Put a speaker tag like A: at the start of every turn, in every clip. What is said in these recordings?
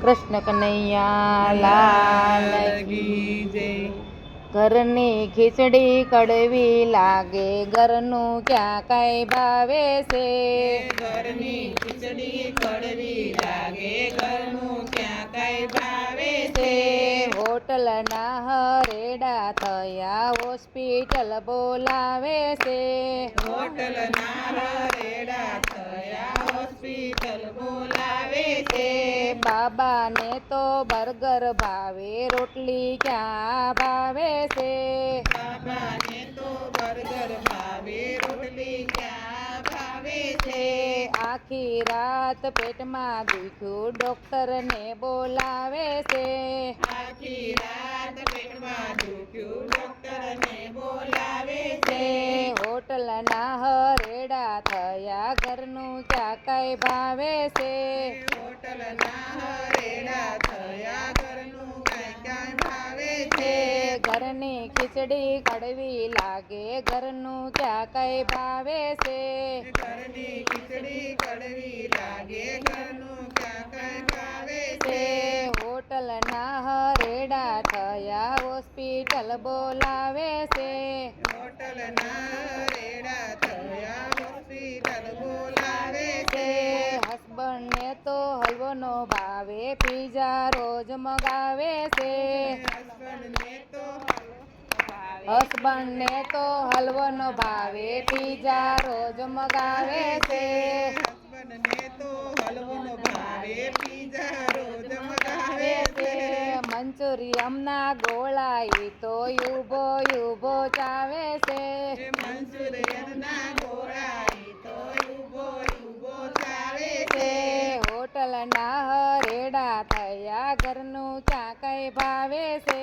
A: કૃષ્ણ કનૈયા લાલ
B: કી જય.
A: ઘરની ખીચડી કડવી લાગે, ઘરનું ક્યાં કઈ ભાવે છે.
B: ઘરની ખીચડી કડવી લાગે, ઘરનું ક્યાં કઈ ભાવે છે.
A: હોટલના હરેડા થયા, હોસ્પિટલ બોલાવે છે.
B: હોટલના રેડા થયા, હોસ્પિટલ બોલાવે છે.
A: બાબાને તો બર્ગર ભાવે, રોટલી ક્યાં ભાવે છે.
B: બાબાને તો બર્ગર ભાવે, રોટલી ક્યાં ભાવે છે.
A: આખી રાત પેટમાં દુખ્યું, ડોક્ટરને બોલાવે છે.
B: આખી રાત પેટમાં દુખ્યું, ડોક્ટરને બોલાવે છે.
A: હોટલના હરેડા થયા, ઘરનું ક્યાં કઈ ભાવે છે.
B: હોટલના રેડા થયા, ઘરનું ક્યાં ભાવે છે.
A: ઘરની ખીચડી કડવી લાગે, ઘરનું ક્યાં કઈ ભાવે છે.
B: ઘરની ખીચડી કડવી લાગે, ઘરનું ક્યાં કઈ ભાવે છે.
A: હોટલના હરેડા થયા, હોસ્પિટલ બોલાવે છે.
B: હોટલના રેડા થયા, હોસ્પિટલ બોલાવે છે.
A: હસબન્ડને તો હલવોનો ભાવે, પીઝા રોજ મગાવે છે.
B: હસબન્ડને
A: હસબન્ડને
B: તો
A: તો હલવોનો ભાવે, પીઝા રોજ મગાવે છે.
B: હસબન્ડને તો હલવોનો ભાવે, પીઝા રોજ મગાવે છે.
A: મંચુરિયમના ગોળા ઈ તો યુબો યુબો ચાવે છે.
B: મંચુરિયનના ગોળા ઈ તો યુબો યુબો ચાવે છે.
A: હોટલના હરેડા થયા, ઘરનું ક્યાં કઈ ભાવે છે.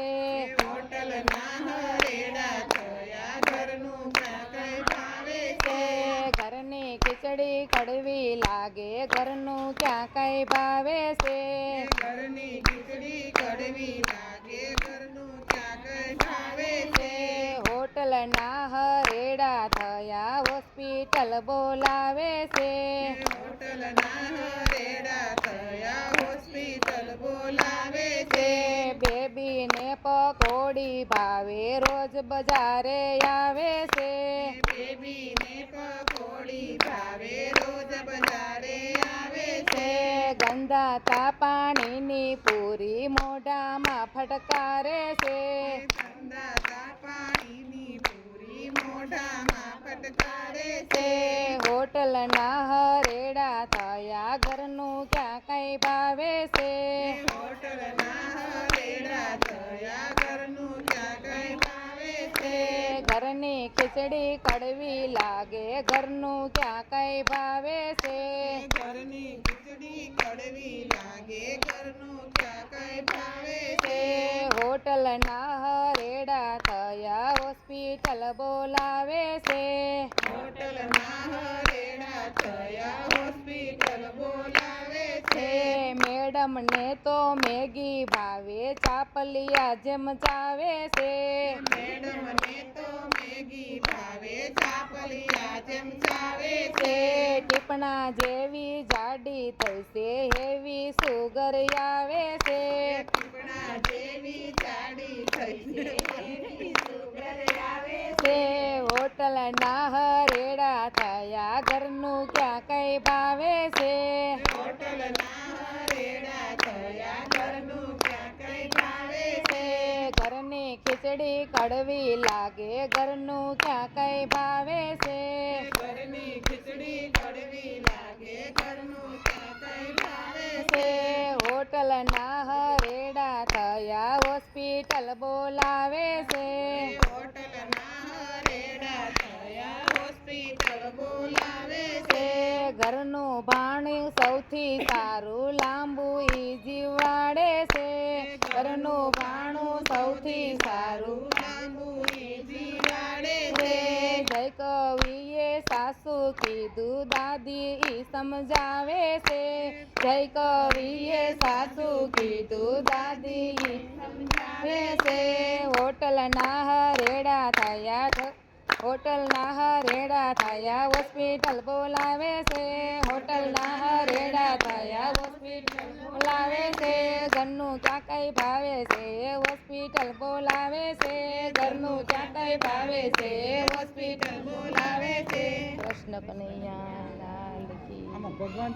B: હોટલના રેડા થયા, ઘરનું ક્યાં કઈ ભાવે છે.
A: ઘરની ખીચડી કડવી લાગે, ઘરનું ક્યાં કઈ ભાવે છે.
B: ઘરની ખીચડી કડવી લાગે, ઘરનું ક્યાં કઈ ભાવે છે.
A: હોટલના હરેડા થયા, હોસ્પિટલ બોલાવે છે.
B: હોટલના રેડા થયા, હોસ્પિટલ બોલાવે છે.
A: બેબીને પકોડી ભાવે, રોજ બજારે આવે છે.
B: બેબીને પકોડી ભાવે, રોજ બજારે આવે છે.
A: ગંધાતા પાણીની પૂરી મોઢામાં ફટકારે છે.
B: ગંધાતા પાણીની પૂરી મોઢામાં ફટકારે છે.
A: હોટલના હરેડા થયા, ઘરનું ક્યાં કઈ ભાવે છે.
B: હોટલના રેડા થયા, ઘરનું ક્યાં કઈ ભાવે છે.
A: ઘરની ખીચડી કડવી લાગે, ઘરનું ક્યાં કઈ ભાવે છે.
B: ઘરની ખીચડી કડવી લાગે, ઘરનું ક્યાં કઈ ભાવે છે.
A: હોટલના હરેડા થયા, હોસ્પિટલ બોલાવે છે.
B: હોટલના રેડા થયા, હોસ્પિટલ બોલાવે છે.
A: મેડમને તો મેગી ભાવે, ચાપલિયા જેમ ચાવે છે.
B: મેડમને તો મેગી ભાવે, ચાપલિયા જેમ ચાવે છે.
A: ટીપણા જેવી જાડી થશે, હેવી સુગર આવે છે.
B: ટીપણા જેવી જાડી થઈ છે, એવી સુગર આવે છે.
A: હોટલના હરેડા થયા, ઘરનું ક્યાં કઈ ભાવે છે.
B: હોટલના રેડા થયા, ઘરનું ક્યાં કઈ ભાવે છે.
A: ઘરની ખીચડી કડવી લાગે, ઘરનું ક્યાં કઈ ભાવે છે.
B: ઘરની ખીચડી કડવી લાગે, ઘરનું ક્યાં કઈ ભાવે છે.
A: હોટલના હરેડા થયા, હોસ્પિટલ બોલાવે છે.
B: હોટલના રેડા થયા, હોસ્પિટલ બોલાવે છે.
A: ઘરનું ભાણું સૌથી સારું, લાંબુ ઈ જીવાડે છે. ઘરનું ભાણું સૌથી સારું,
B: લાંબુ ઈ જીવાડે છે.
A: જય કવિએ સાસુ કીધું, દાદી ઈ સમજાવે છે. જય કવિએ સાસુ કીધું, દાદી ઈ સમજાવે છે. હોટલના હરેડા થયા, હોટલના હરેડા થયા હોસ્પિટલ બોલાવે છે હોટલના હરેડા થયા હોસ્પિટલ બોલાવે છે ઘરનું ક્યાં કઈ ભાવે છે હોસ્પિટલ બોલાવે છે ઘરનું ક્યાં કઈ ભાવે છે
B: હોસ્પિટલ બોલાવે છે
A: કૃષ્ણ કનૈયા લાલ કી
B: આમાં ભગવાન